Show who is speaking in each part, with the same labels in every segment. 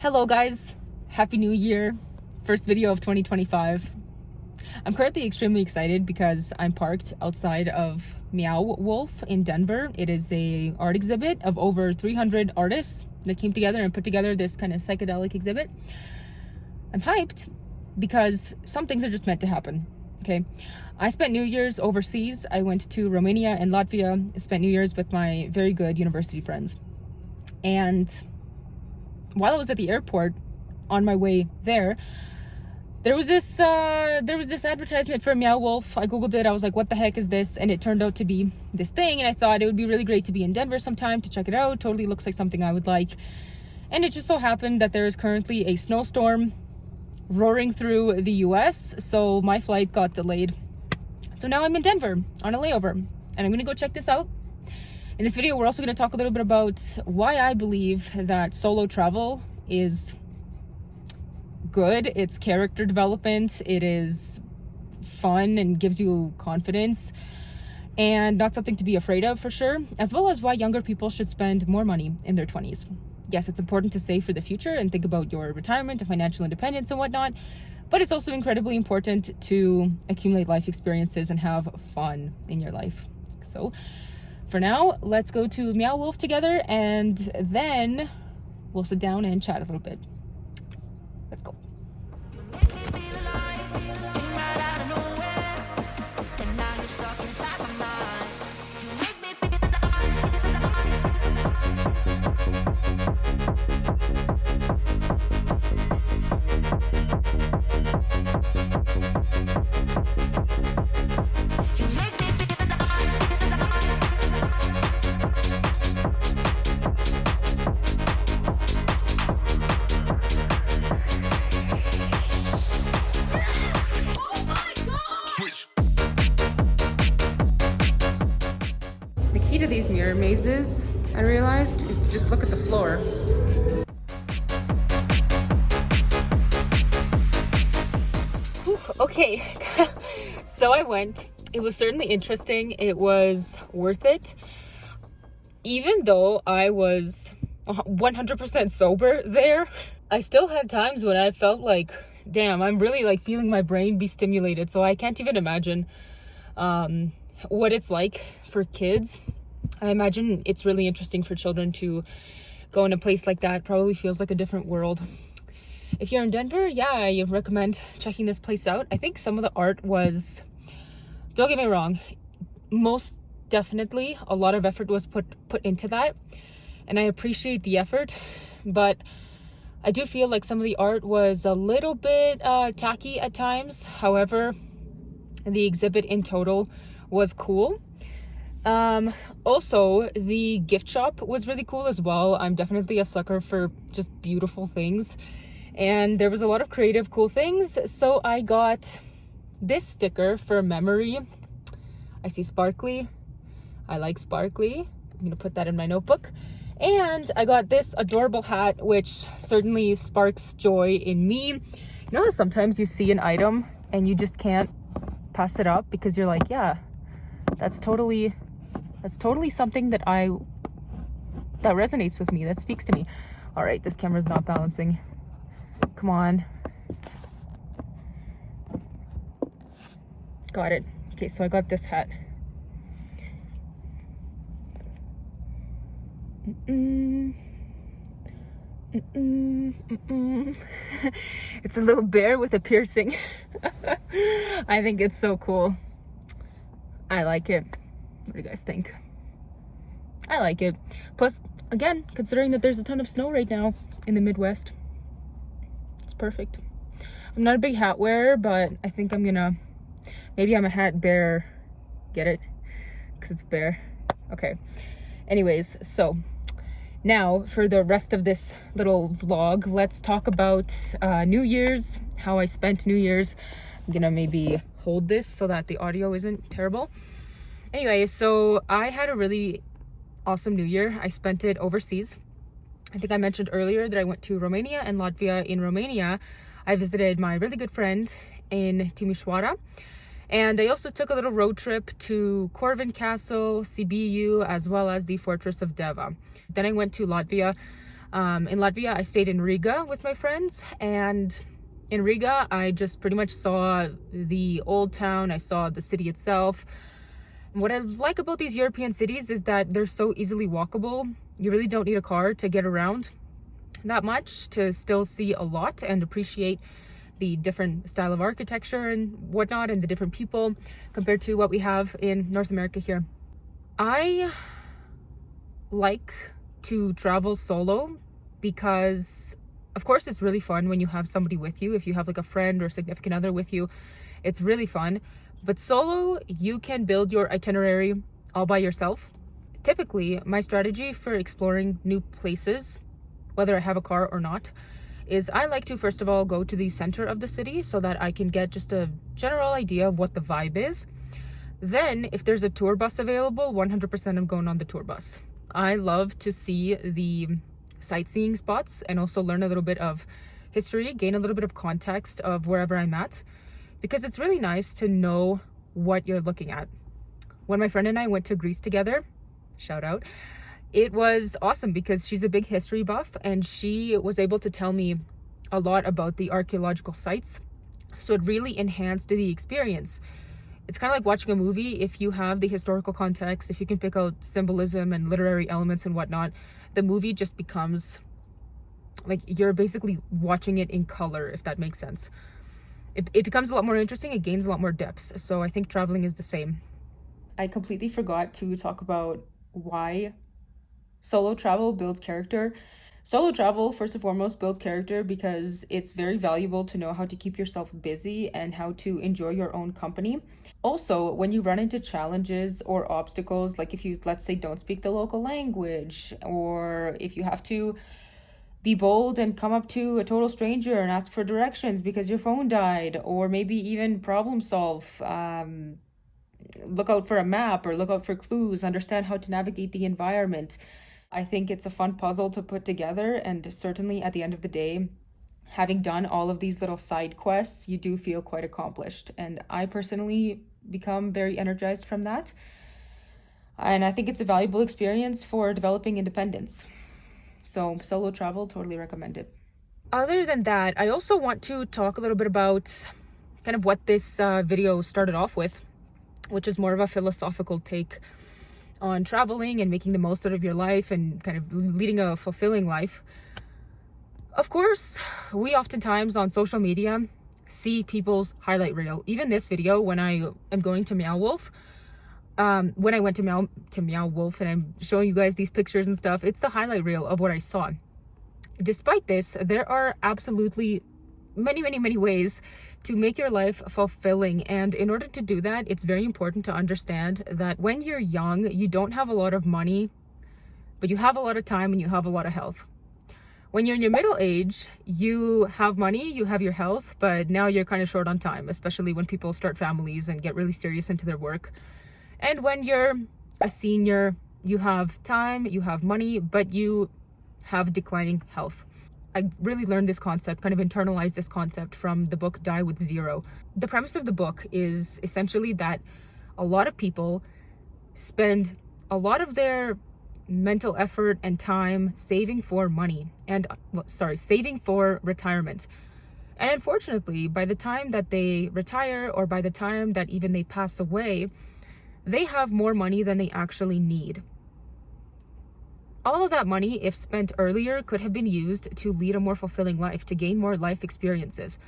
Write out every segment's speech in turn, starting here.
Speaker 1: Hello guys, Happy New Year, first video of 2025. I'm currently extremely excited because I'm parked outside of Meow Wolf in Denver. It is a art exhibit of over 300 artists that came together and put together this kind of psychedelic exhibit. I'm hyped because some things are just meant to happen, okay? I spent New Year's overseas. I went to Romania and Latvia, spent New Year's with my very good university friends. And while I was at the airport on my way there was this advertisement for Meow Wolf. I googled it. I was like, what the heck is this? And it turned out to be this thing, and I thought it would be really great to be in Denver sometime to check it out. Totally looks like something I would like. And it just so happened that there is currently a snowstorm roaring through the US, so my flight got delayed. So now I'm in Denver on a layover, and I'm gonna go check this out. In this video, we're also going to talk a little bit about why I believe that solo travel is good. It's character development. It is fun and gives you confidence and not something to be afraid of, for sure, as well as why younger people should spend more money in their 20s. Yes, it's important to save for the future and think about your retirement and financial independence and whatnot, but it's also incredibly important to accumulate life experiences and have fun in your life. So for now, let's go to Meow Wolf together, and then we'll sit down and chat a little bit. Let's go. The key to these mirror mazes, I realized, is to just look at the floor. Whew, okay, so I went. It was certainly interesting. It was worth it. Even though I was 100% sober there, I still had times when I felt like, damn, I'm really like feeling my brain be stimulated. So I can't even imagine what it's like for kids. I imagine it's really interesting for children to go in a place like that. Probably feels like a different world. If you're in Denver, yeah, I recommend checking this place out. I think some of the art was, don't get me wrong, most definitely a lot of effort was put into that, and I appreciate the effort, but I do feel like some of the art was a little bit tacky at times. However, the exhibit in total was cool. Also, the gift shop was really cool as well. I'm definitely a sucker for just beautiful things, and there was a lot of creative, cool things. So I got this sticker for memory. I see sparkly. I like sparkly. I'm gonna put that in my notebook. And I got this adorable hat, which certainly sparks joy in me. You know how sometimes you see an item and you just can't pass it up because you're like, yeah, that's totally something that resonates with me, that speaks to me. All right, this camera's not balancing. Come on. Got it. Okay, so I got this hat. It's a little bear with a piercing. I think it's so cool. I like it. What do you guys think? I like it. Plus, again, considering that there's a ton of snow right now in the Midwest, it's perfect. I'm not a big hat wearer, but I think maybe I'm a hat bear. Get it? Because it's bear. Okay. Anyways, so now for the rest of this little vlog, let's talk about New Year's, how I spent New Year's. I'm gonna maybe hold this so that the audio isn't terrible. Anyway, so I had a really awesome New Year. I spent it overseas. I think I mentioned earlier that I went to Romania and Latvia. In Romania, I visited my really good friend in Timișoara, And I also took a little road trip to Corvin Castle, Sibiu, as well as the Fortress of Deva. Then I went to Latvia. In Latvia, I stayed in Riga with my friends, and in Riga, I just pretty much saw the old town. I saw the city itself. What I like about these European cities is that they're so easily walkable. You really don't need a car to get around that much to still see a lot and appreciate the different style of architecture and whatnot and the different people compared to what we have in North America here. I like to travel solo because, of course, it's really fun when you have somebody with you. If you have like a friend or significant other with you, it's really fun. But solo, you can build your itinerary all by yourself. Typically, my strategy for exploring new places, whether I have a car or not, is I like to first of all go to the center of the city so that I can get just a general idea of what the vibe is. Then, if there's a tour bus available, 100% I'm going on the tour bus. I love to see the sightseeing spots and also learn a little bit of history, gain a little bit of context of wherever I'm at, because it's really nice to know what you're looking at. When my friend and I went to Greece together, shout out, it was awesome because she's a big history buff and she was able to tell me a lot about the archaeological sites. So it really enhanced the experience. It's kind of like watching a movie. If you have the historical context, if you can pick out symbolism and literary elements and whatnot, the movie just becomes like you're basically watching it in color, if that makes sense. It becomes a lot more interesting. It gains a lot more depth. So I think traveling is the same. I completely forgot to talk about why solo travel builds character. Solo travel, first and foremost, builds character because it's very valuable to know how to keep yourself busy and how to enjoy your own company. Also, when you run into challenges or obstacles, like if you, let's say, don't speak the local language, or if you have to be bold and come up to a total stranger and ask for directions because your phone died, or maybe even problem solve, look out for a map or look out for clues, understand how to navigate the environment. I think it's a fun puzzle to put together, and certainly at the end of the day, having done all of these little side quests, you do feel quite accomplished. And I personally become very energized from that. And I think it's a valuable experience for developing independence. So solo travel, totally recommend it. Other than that, I also want to talk a little bit about kind of what this video started off with, which is more of a philosophical take on traveling and making the most out of your life and kind of leading a fulfilling life. Of course, we oftentimes on social media see people's highlight reel. Even this video, when I am going to Meow Wolf, when I went to Meow Wolf and I'm showing you guys these pictures and stuff, it's the highlight reel of what I saw. Despite this, there are absolutely many ways to make your life fulfilling. And in order to do that, it's very important to understand that when you're young, you don't have a lot of money, but you have a lot of time and you have a lot of health. When you're in your middle age, you have money, you have your health, but now you're kind of short on time, especially when people start families and get really serious into their work. And when you're a senior, you have time, you have money, but you have declining health. I really learned this concept, kind of internalized this concept from the book Die with Zero. The premise of the book is essentially that a lot of people spend a lot of their mental effort and time saving for money and saving for retirement. And unfortunately, by the time that they retire or by the time that even they pass away, they have more money than they actually need. All of that money, if spent earlier, could have been used to lead a more fulfilling life, to gain more life experiences.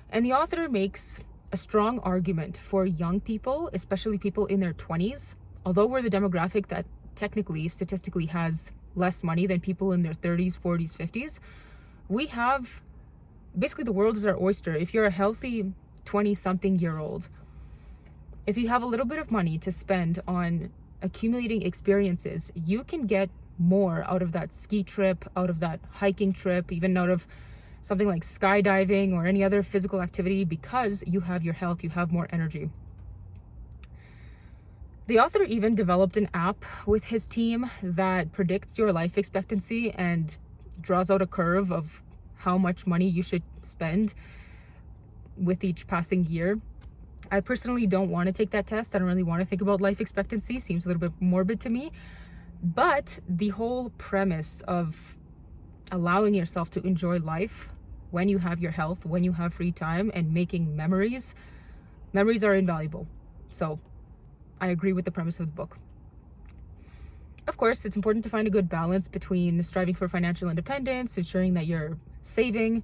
Speaker 1: And the author makes a strong argument for young people, especially people in their 20s. Although we're the demographic that technically, statistically has less money than people in their 30s, 40s, 50s, we have, basically the world is our oyster. If you're a healthy 20-something-year-old, if you have a little bit of money to spend on accumulating experiences, you can get more out of that ski trip, out of that hiking trip, even out of something like skydiving or any other physical activity, because you have your health, you have more energy. The author even developed an app with his team that predicts your life expectancy and draws out a curve of how much money you should spend with each passing year. I personally don't want to take that test. I don't really want to think about life expectancy. Seems a little bit morbid to me. But the whole premise of allowing yourself to enjoy life when you have your health, when you have free time, and making memories are invaluable. So I agree with the premise of the book. Of course, it's important to find a good balance between striving for financial independence, ensuring that you're saving,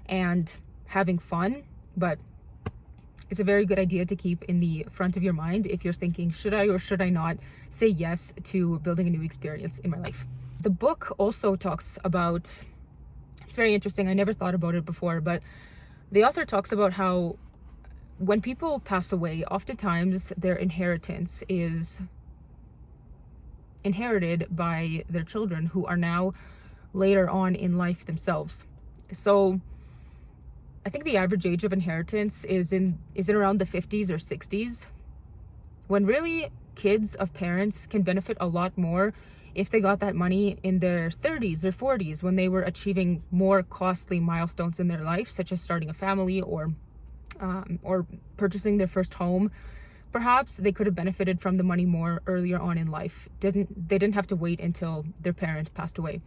Speaker 1: and having fun. But it's a very good idea to keep in the front of your mind if you're thinking, should I or should I not say yes to building a new experience in my life? The book also talks about, it's very interesting, I never thought about it before, but the author talks about how when people pass away, oftentimes their inheritance is inherited by their children, who are now later on in life themselves. So I think the average age of inheritance is in around the 50s or 60s, when really kids of parents can benefit a lot more if they got that money in their 30s or 40s, when they were achieving more costly milestones in their life, such as starting a family or purchasing their first home. Perhaps they could have benefited from the money more earlier on in life. They didn't have to wait until their parent passed away.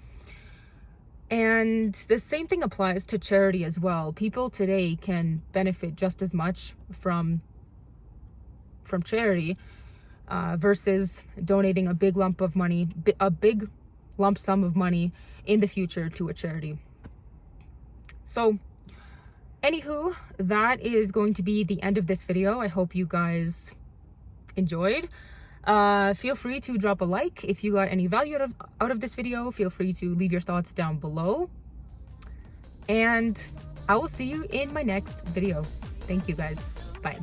Speaker 1: And the same thing applies to charity as well. People today can benefit just as much from charity versus donating a big lump sum of money in the future to a charity. So anywho, that is going to be the end of this video. I hope you guys enjoyed. Feel free to drop a like if you got any value out of this video. Feel free to leave your thoughts down below. And I will see you in my next video. Thank you guys. Bye.